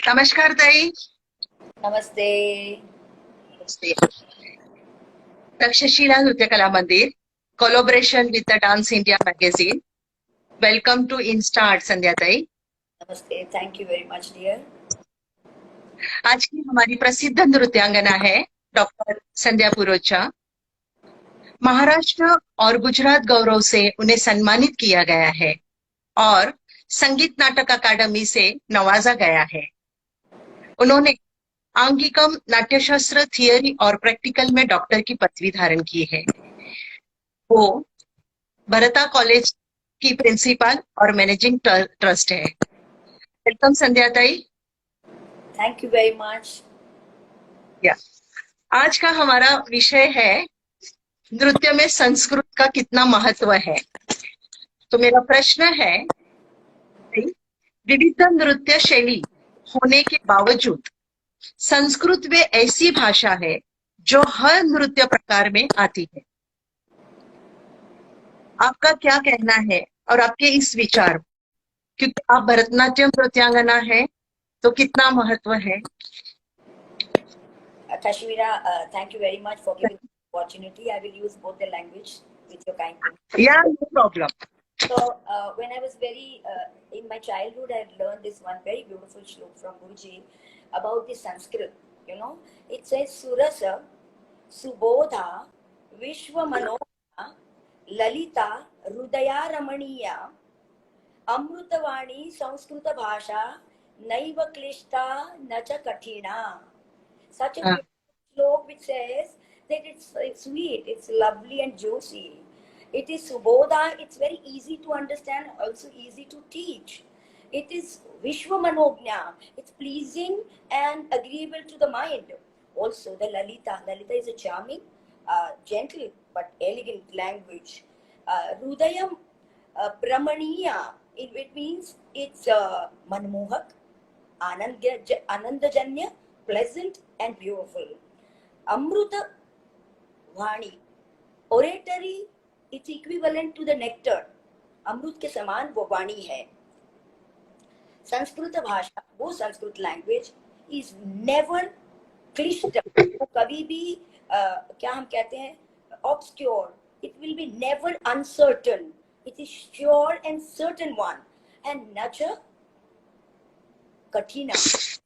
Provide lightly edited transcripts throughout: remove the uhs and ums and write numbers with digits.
नमस्कार ताई. नमस्ते. Takshasheela Nritya Mandir, collaboration with the Dance India magazine. Welcome to Insta Sandhya Tai. नमस्ते. Thank you very much dear. आज की हमारी प्रसिद्ध नृत्यांगना है डॉक्टर संध्या पुरोचा. महाराष्ट्र और गुजरात गौरव से उन्हें सम्मानित किया गया है और संगीत नाटक अकादमी से नवाजा गया है. उन्होंने आंगिकम नाट्यशास्त्र थियरी और प्रैक्टिकल में डॉक्टर की पदवी धारण की है. वो भरता कॉलेज की प्रिंसिपल और मैनेजिंग ट्रस्ट है. वेलकम संध्या ताई. Thank you very much. आज का हमारा विषय है नृत्य में संस्कृत का कितना महत्व है. तो मेरा प्रश्न है, विविध नृत्य शैली होने के बावजूद संस्कृत वे ऐसी भाषा है जो हर नृत्य प्रकार में आती है. आपका क्या कहना है और आपके इस विचार, क्योंकि आप भरतनाट्यम नृत्यांगना है, तो कितना महत्व है. Kashmira, thank you very much for giving the opportunity. I will use both the language with your kind permission. Yeah, no problem. So, when I was in my childhood, I had learned this one very beautiful shlok from Guruji about the Sanskrit. You know, it says, Surasa, Subodha, Vishwa Manoha, Lalita, Rudaya Ramaniya, Amrutavani, Sanskrita Bhasha, Naiva Klishta, Nacha Kathina. Such a beautiful shlok which says that it's sweet, it's lovely and juicy. It is Subodha, it's very easy to understand, also easy to teach. It is Vishwa Manognya, it's pleasing and agreeable to the mind. Also the Lalita is a charming, gentle but elegant language. Rudayam Brahmaniya, it means it's Manmohak, Anandajanya, pleasant and beautiful. Amruta Vani, oratory, it's equivalent to the nectar. अमृत के समान वो वाणी है. संस्कृत भाषा, वो Sanskrit language is never क्लिष्ट. वो कभी भी क्या हम कहते हैं, obscure. It will be never uncertain. It is sure and certain one. And नचर kathina,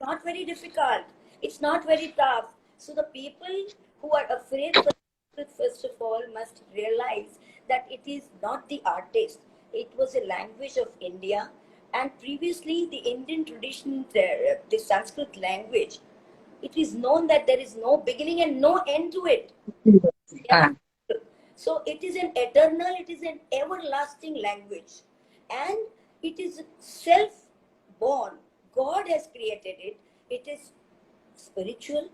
not very difficult. It's not very tough. So the people who are afraid of Sanskrit, first of all, must realize that it is not the artist. It was a language of India, and previously the Indian tradition, the Sanskrit language, it is known that there is no beginning and no end to it. Yeah. So it is an eternal, it is an everlasting language, and it is self-born. God has created it. It is spiritual,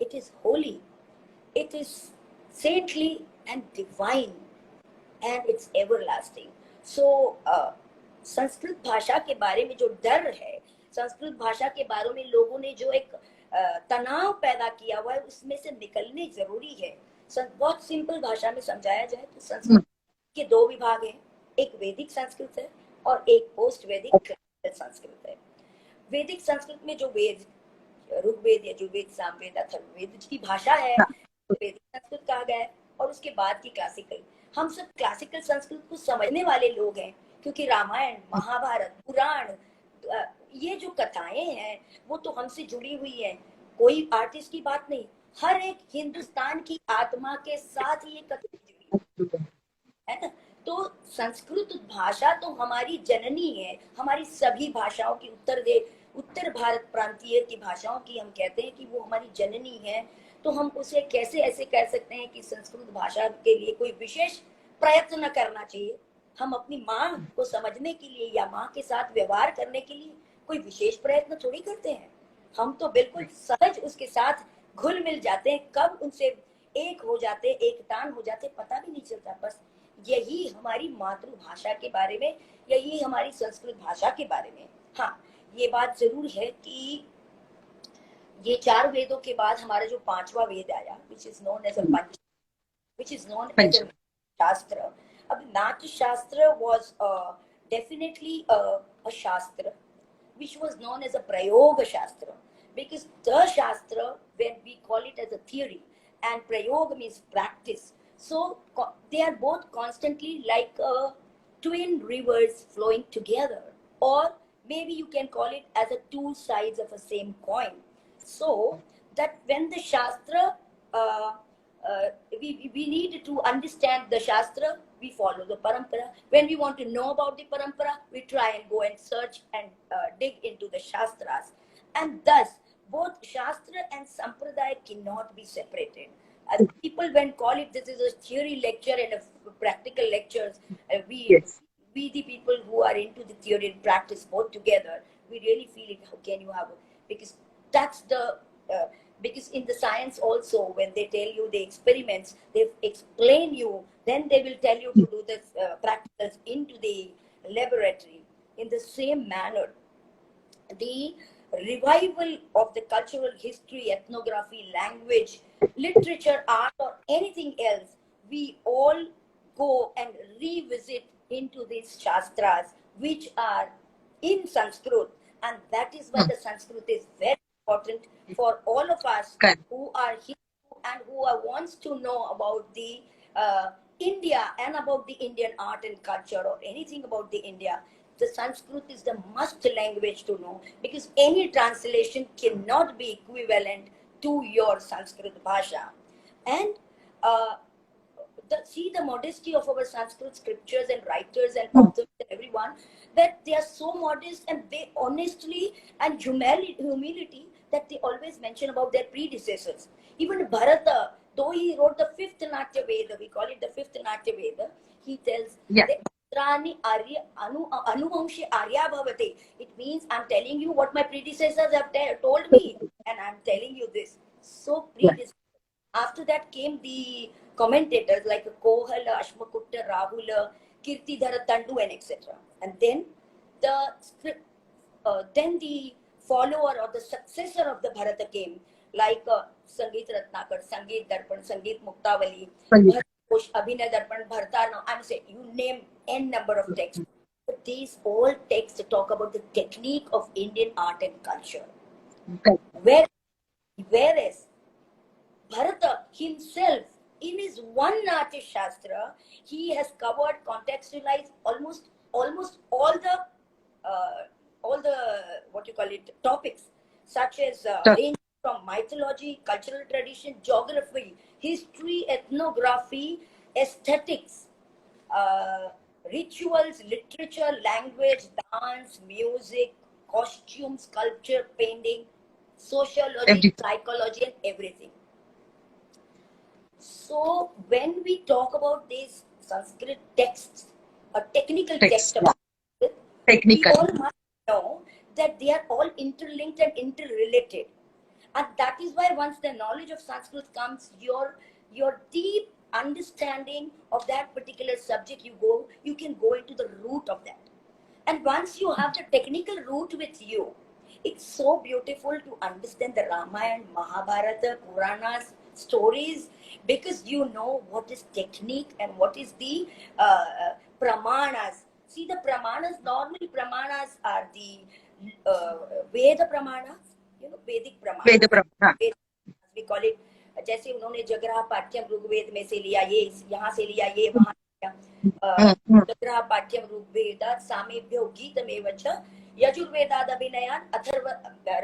it is holy, it is saintly and divine, and it's everlasting. So Sanskrit भाषा के बारे में जो डर है, संस्कृत भाषा के बारे में लोगों ने जो एक तनाव पैदा किया हुआ है, उसमें से निकलने जरूरी है. बहुत सिंपल भाषा में समझाया जाए तो संस्कृत के दो विभाग हैं. एक वैदिक संस्कृत है और एक पोस्ट वैदिक क्लासिकल संस्कृत है. वैदिक संस्कृत में जो वेद, ऋग्वेद, यजुर्वेद, सामवेद, अथर्ववेद की भाषा है, वैदिक संस्कृत कहा गया है. और उसके बाद की क्लासिकल. हम सब क्लासिकल संस्कृत को समझने वाले लोग हैं, क्योंकि रामायण, महाभारत, पुराण, ये जो कथाएं हैं वो तो हमसे जुड़ी हुई है. कोई आर्टिस्ट की बात नहीं, हर एक हिंदुस्तान की आत्मा के साथ ये कथाएं जुड़ी है ना. तो संस्कृत भाषा तो हमारी जननी है. हमारी सभी भाषाओं की उत्तर भारत प्रांतीय की भाषाओं की हम कहते हैं कि वो हमारी जननी है. तो हम उसे कैसे ऐसे कह सकते हैं कि संस्कृत भाषा के लिए कोई विशेष प्रयत्न न करना चाहिए. हम अपनी माँ को समझने के लिए या माँ के साथ व्यवहार करने के लिए कोई विशेष प्रयत्न थोड़ी करते हैं. हम तो बिल्कुल सहज उसके साथ घुल मिल जाते हैं. कब उनसे एक हो जाते, एक तान हो जाते, पता भी नहीं चलता. बस यही हमारी मातृभाषा के बारे में, यही हमारी संस्कृत भाषा के बारे में. हाँ, ये बात जरूर है कि ये चार वेदों के बाद हमारा जो पांचवा वेद आया, which is known as a शास्त्र. अब नाट्य शास्त्र was definitely a shastra, which was known as a Prayoga Shastra. Because the Shastra, when we call it as a theory, and Prayoga means practice. So they are both constantly like twin rivers flowing together. Or maybe you can call it as a two sides of a same coin. So that when the Shastra, uh, we need to understand the Shastra, we follow the Parampara. When we want to know about the Parampara, we try and go and search and dig into the Shastras. And thus, both Shastra and Sampradaya cannot be separated. People when call it this is a theory lecture and a practical lectures, Yes. we the people who are into the theory and practice both together, we really feel it. How can you have because that's the because in the science also when they tell you the experiments they explain you, then they will tell you to do this practicals into the laboratory. In the same manner, the revival of the cultural history, ethnography, language, literature, art, or anything else, we all go and revisit into these Shastras, which are in Sanskrit. And that is why the Sanskrit is very important for all of us Correct. who are here and who wants to know about the India and about the Indian art and culture or anything about the India. The Sanskrit is the must language to know because any translation cannot be equivalent to your Sanskrit Bhasha. And uh, see the modesty of our Sanskrit scriptures and writers and authors and everyone, that they are so modest and they honestly and humility that they always mention about their predecessors. Even Bharata, though he wrote the fifth Natya Veda, we call it the fifth Natya Veda, he tells Yeah. that Anuvamshi Arya Bhavate. It means I'm telling you what my predecessors have told me, and I'm telling you this. So predecessors. After that came the commentators like Kohala, Ashmakutta, Rahula, Kirtidhara, Tandu, and etc. And the script, then the follower or the successor of the Bharata came, like Sangeet Ratnakar, Sangeet Darpan, Sangeet Muktavali, Correct. Bharat Abhinay Darpan, Bharata. I'm saying you name n number of texts. But these all texts talk about the technique of Indian art and culture. Correct. Whereas Bharata himself, in his one Natya Shastra, he has covered, contextualized almost all the what you call it topics, such as range from mythology, cultural tradition, geography, history, ethnography, aesthetics, uh, rituals, literature, language, dance, music, costume, sculpture, painting, sociology, Everything. psychology, and everything. So when we talk about these Sanskrit texts, a technical text Text. about it, we Technical. all must know that they are all interlinked and interrelated. And that is why once the knowledge of Sanskrit comes, your deep understanding of that particular subject, you can go into the root of that. And once you have the technical root with you, it's so beautiful to understand the Ramayana, Mahabharata, Puranas, stories, because you know what is technique and what is the pramanas. See, the pramanas, normally pramanas are the Veda pramanas, Vedic Veda pramanas. Brahma. We call it, जैसे उन्होंने जगरा पाठ्यम ऋग्वेद में से लिया, ये यहाँ से लिया, ये वहां लिया, जगरा पाठ्यम ऋग्वेदात् सामेभ्यो गीतमेव च यजुर्वेदाद् अभिनयान् अथर्व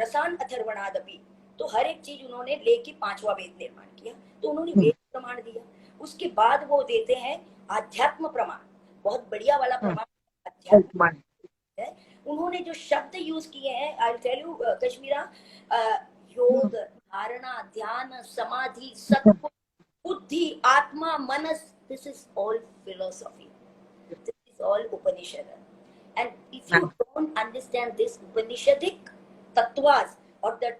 रसान् अथर्वणादपि. तो हर एक चीज उन्होंने लेके पांचवा वेद निर्माण किया. तो उन्होंने वेद प्रमाण दिया, उसके बाद वो देते हैं आध्यात्म प्रमाण. बहुत बढ़िया वाला प्रमाण अध्यात्म है. उन्होंने जो शब्द यूज किए हैं, आई टेल यू कश्मीरा, योग, धारणा, ध्यान, समाधि, सत्व, बुद्धि, आत्मा, मनस, this is all philosophy. This is all Upanishad. And if you don't understand this Upanishadic tattvas or the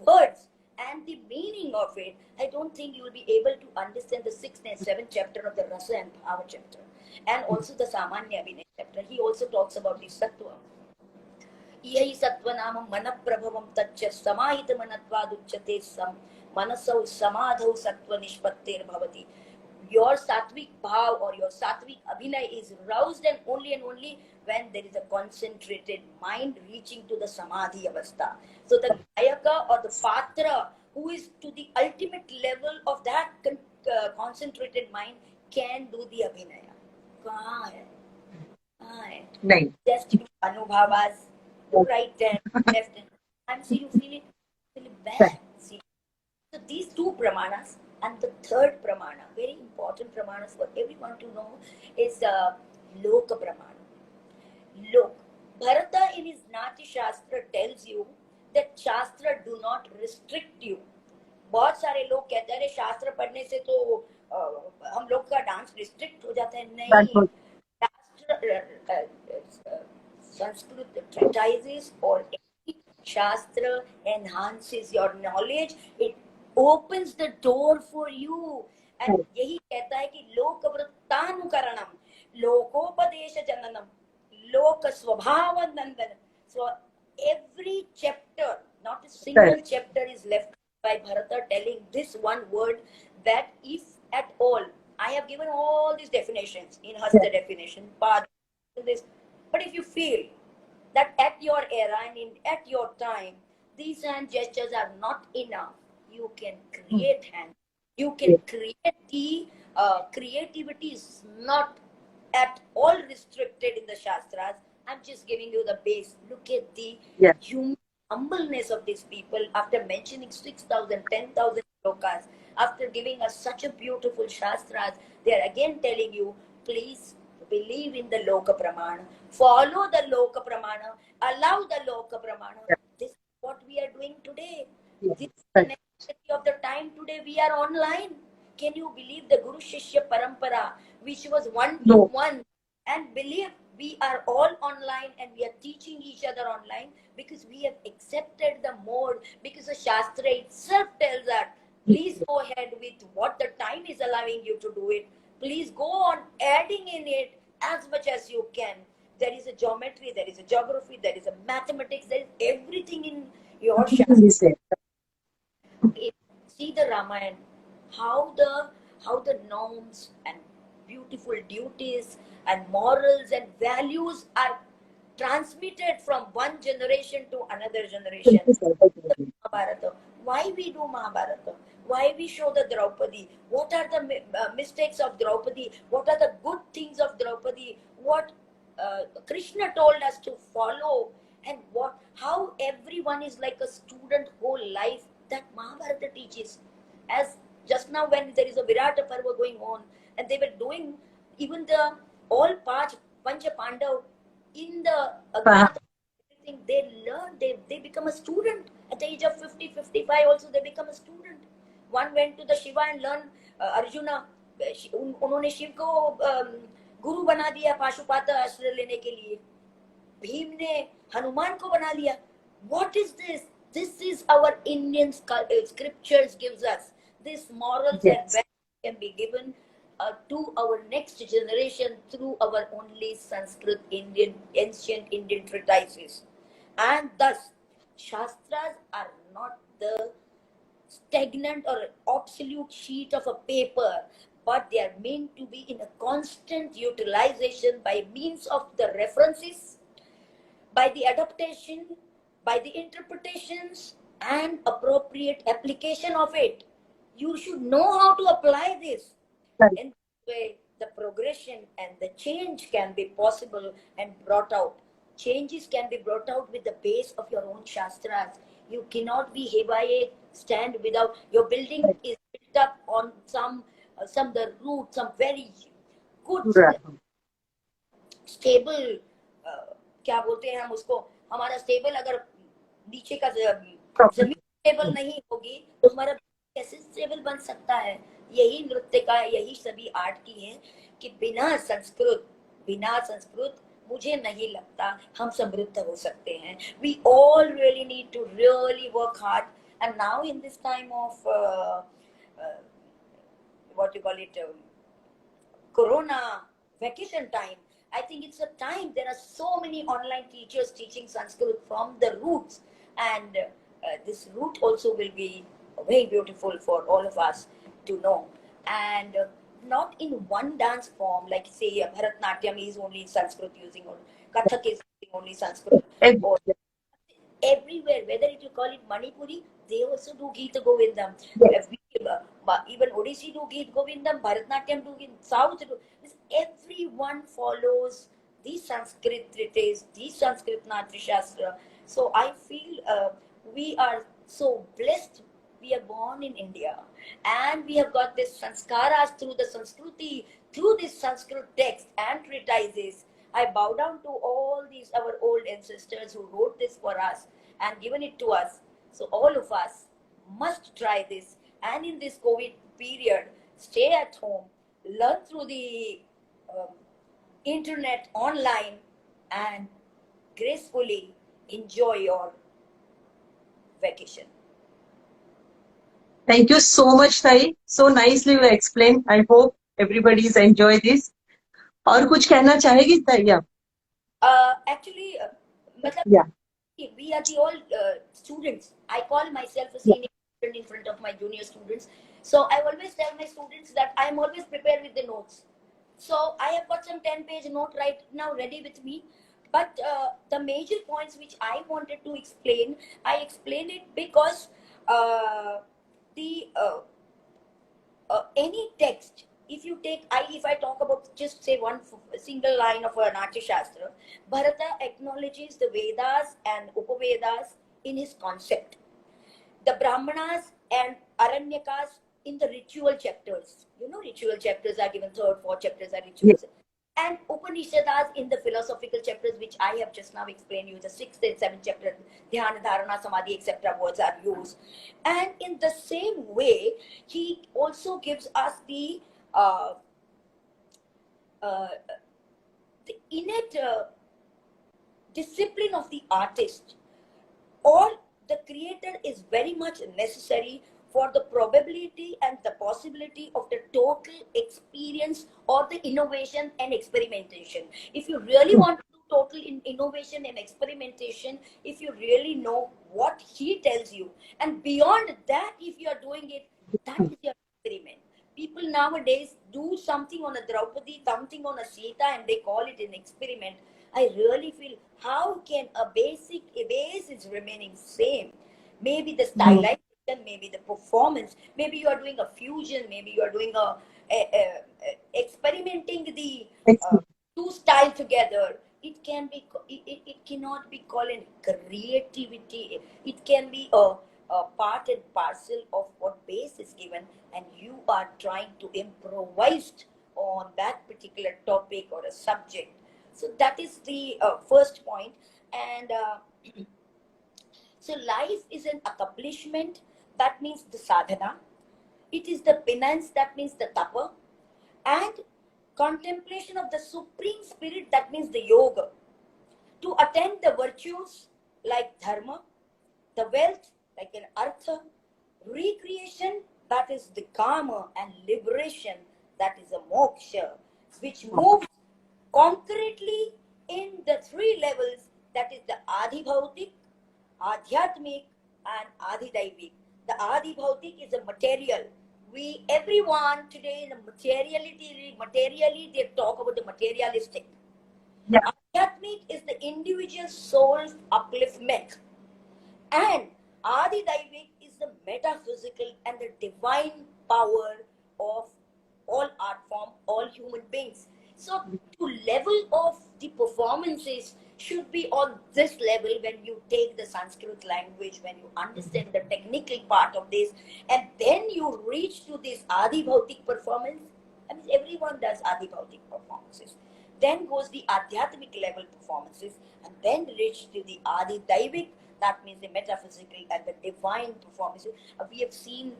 words and the meaning of it, I don't think you will be able to understand the 6th and 7th chapter of the Rasa and Bhava chapter. And also the Samanya Vinay chapter. He also talks about the Sattva. यही सत्वनाम मन प्रभवम तच्च समाहित मनत्वादुच्यते सम मनसौ समाधौ सत्व निष्पत्तिर your sattvic bhav or your sattvic abhinay is roused and only when there is a concentrated mind reaching to the samadhi avastha. So the gayaka or the patra who is to the ultimate level of that concentrated mind can do the abhinaya. कहाँ है? कहाँ है? नहीं. Just you anubhavas, right hand, left hand. And so you feel it back. See. So these two pramanas and the third pramana, very important pramanas for everyone to know, is Loka pramana. Lok. Bharata in his Nati Shastra tells you that Shastra do not restrict you. बहुत सारे लोग कहते हैं शास्त्र पढ़ने से तो हम लोग का डांस रिस्ट्रिक्ट हो जाता है. नहीं. Sanskrit treatises or any Shastra enhances your knowledge. It opens the door for you. And यही कहता है कि लोकवृत्तानुकरणम, लोकोपदेश जननम, लोक स्वभाव नंदन. So every chapter, not a single chapter is left by Bharata telling this one word, that if at all, I have given all these definitions in Hasta definition, path, this, but if you feel that at your era and at your time, these hand gestures are not enough, you can create hand. You can create the creativity is not at all restricted in the Shastras. I'm just giving you the base. Look at the human humbleness of these people after mentioning 6,000, 10,000 slokas, after giving us such a beautiful Shastras, they are again telling you, please believe in the Loka Pramana, follow the Loka Pramana, allow the Loka Pramana. This is what we are doing today. This is the necessity of the time today. We are online. Can you believe the Guru Shishya Parampara, which was one-to-one, and believe we are all online and we are teaching each other online because we have accepted the mode, because the Shastra itself tells us, please go ahead with what the time is allowing you to do it. Please go on adding in it as much as you can. There is a geometry, there is a geography, there is a mathematics, there is everything in your Shastra. See the Ramayana, how the norms and beautiful duties and morals and values are transmitted from one generation to another generation. Mahabharata. Why we do Mahabharata? Why we show the Draupadi? What are the mistakes of Draupadi? What are the good things of Draupadi? What Krishna told us to follow, and how everyone is like a student whole life, that Mahabharata teaches. As just now when there is a Virata Parva going on, and they were doing even the all Pancha Pandav in the everything, they learn, they become a student at the age of 50, 55 also they become a student. One went to the Shiva and learned Arjuna, उन्होंने शिव को गुरु बना दिया पाशुपात अस्त्र लेने के लिए. भीम ने हनुमान को बना लिया. What is this? This is our Indian scriptures gives us. This morals and values can be given to our next generation through our only Sanskrit ancient Indian treatises. And thus, Shastras are not the stagnant or absolute sheet of a paper, but they are meant to be in a constant utilization by means of the references, by the adaptation, by the interpretations and appropriate application of it. You should know how to apply this. In this way, the progression and the change can be possible and brought out. Changes can be brought out with the base of your own Shastras. You cannot be Hebaye, stand without, your building is built up on some the root, some very good, stable, क्या बोलते हैं हम उसको, हमारा stable अगर नीचे का जमीन स्टेबल नहीं होगी तो हमारा कैसे स्टेबल बन सकता है. यही नृत्य का, यही सभी आर्ट की है कि बिना संस्कृत मुझे नहीं लगता हम समृद्ध हो सकते हैं. We all really need to really work hard, and now in this time of what you call it, Corona vacation time, I think it's a time. There are so many online teachers teaching Sanskrit from the roots, and this root also will be very beautiful for all of us to know. And not in one dance form, like say Bharatnatyam is only in Sanskrit using, or Kathak is only Sanskrit. Or everywhere, whether you call it Manipuri, they also do Geet Govindam. Yes. Even Odissi do Geet Govindam, Bharatnatyam do in South. Everyone follows the Sanskrit treatise, the Sanskrit Natya Shastra. So I feel we are so blessed. We are born in India and we have got this sanskaras through the Sanskriti, through this Sanskrit text and treatises. I bow down to all these our old ancestors who wrote this for us and given it to us. So all of us must try this. And in this COVID period, stay at home, learn through the um, internet, online, and gracefully enjoy your vacation. Thank you so much, Sai. So nicely you explained. I hope everybody's enjoy this. और कुछ कहना चाहेगी ताई आप? Actually, Yeah. we are the all students. I call myself a senior student in front of my junior students. So I always tell my students that I am always prepared with the notes. So I have got some 10-page note right now ready with me. But the major points which I wanted to explain, I explained it because the any text, if I talk about just say one single line of a Natya Shastra, Bharata acknowledges the Vedas and Upavedas in his concept, the Brahmanas and Aranyakas in the ritual chapters. You know, ritual chapters are given, third, fourth chapters are rituals. Yes. And Upanishads in the philosophical chapters, which I have just now explained you, the sixth and seventh chapter, Dhyana, Dharana, Samadhi, etc. words are used. And in the same way, he also gives us uh, uh, the innate discipline of the artist, or the creator is very much necessary for the probability and the possibility of the total experience or the innovation and experimentation. If you really want to do total innovation and experimentation, if you really know what he tells you, and beyond that, if you are doing it, that is your experiment. People nowadays do something on a Draupadi, something on a Sita, and they call it an experiment. I really feel, how can a base is remaining same? Maybe the stylization, maybe the performance, maybe you are doing a fusion, maybe you are doing experimenting the two style together. It can be, it cannot be called in creativity. It can be a part and parcel of what base is given, and you are trying to improvise on that particular topic or a subject. So that is the first point. And so life is an accomplishment, that means the sadhana. It is the penance, that means the tapa. And contemplation of the supreme spirit, that means the yoga. To attain the virtues like dharma, the wealth like an artha, recreation, that is the karma, and liberation, that is a moksha, which moves concretely in the three levels, that is the Adhibhautik, Adhyatmik, and Adhidaivik. The Adhibhautik is a material. Everyone today in the materially they talk about the materialistic. Yeah. Adhyatmik is the individual soul's upliftment. And Adidaivik is the metaphysical and the divine power of all art form, all human beings. So to level of the performances should be on this level when you take the Sanskrit language, when you understand the technical part of this, and then you reach to this Adhibhautik performance. I mean, everyone does Adhibhautik performances. Then goes the Adhyatmic level performances, and then reach to the Adidaivik, that means the metaphysical and the divine performances. We have seen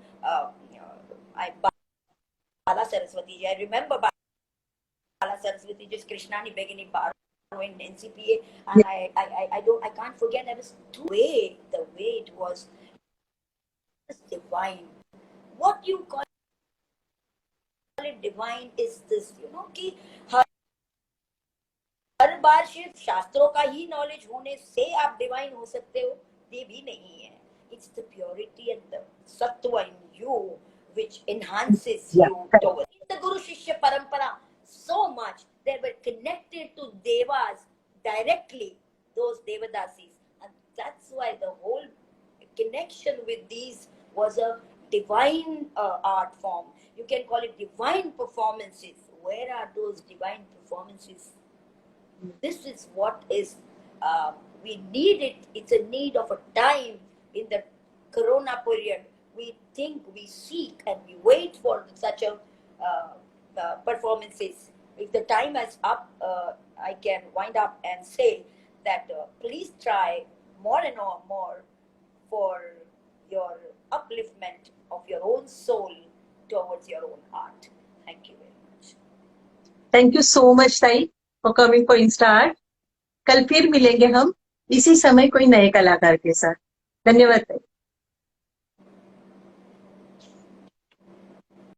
Bala Saraswati. I remember Bala Saraswati, just Krishnani Begini Baro in NCPA, and I can't forget that was the way it was divine. What you call it divine is this, कि हर बार सिर्फ शास्त्रों का ही knowledge होने से आप divine हो सकते हो, ये भी नहीं है. It's the purity and the sattva in you which enhances you towards. In the Guru Shishya Parampara, so much they were connected to devas, directly those Devadasis. And that's why the whole connection with these was a divine art form. You can call it divine performances. Where are those divine performances? This is what is we need it. It's a need of a time in the corona period. We think, we seek, and we wait for such a performances. If the time is up, I can wind up and say that please try more and more for your upliftment of your own soul towards your own art. Thank you very much. Thank you so much ताई for coming for Insta art. कल फिर मिलेंगे हम इसी समय कोई नए कलाकार के साथ। धन्यवाद ताई।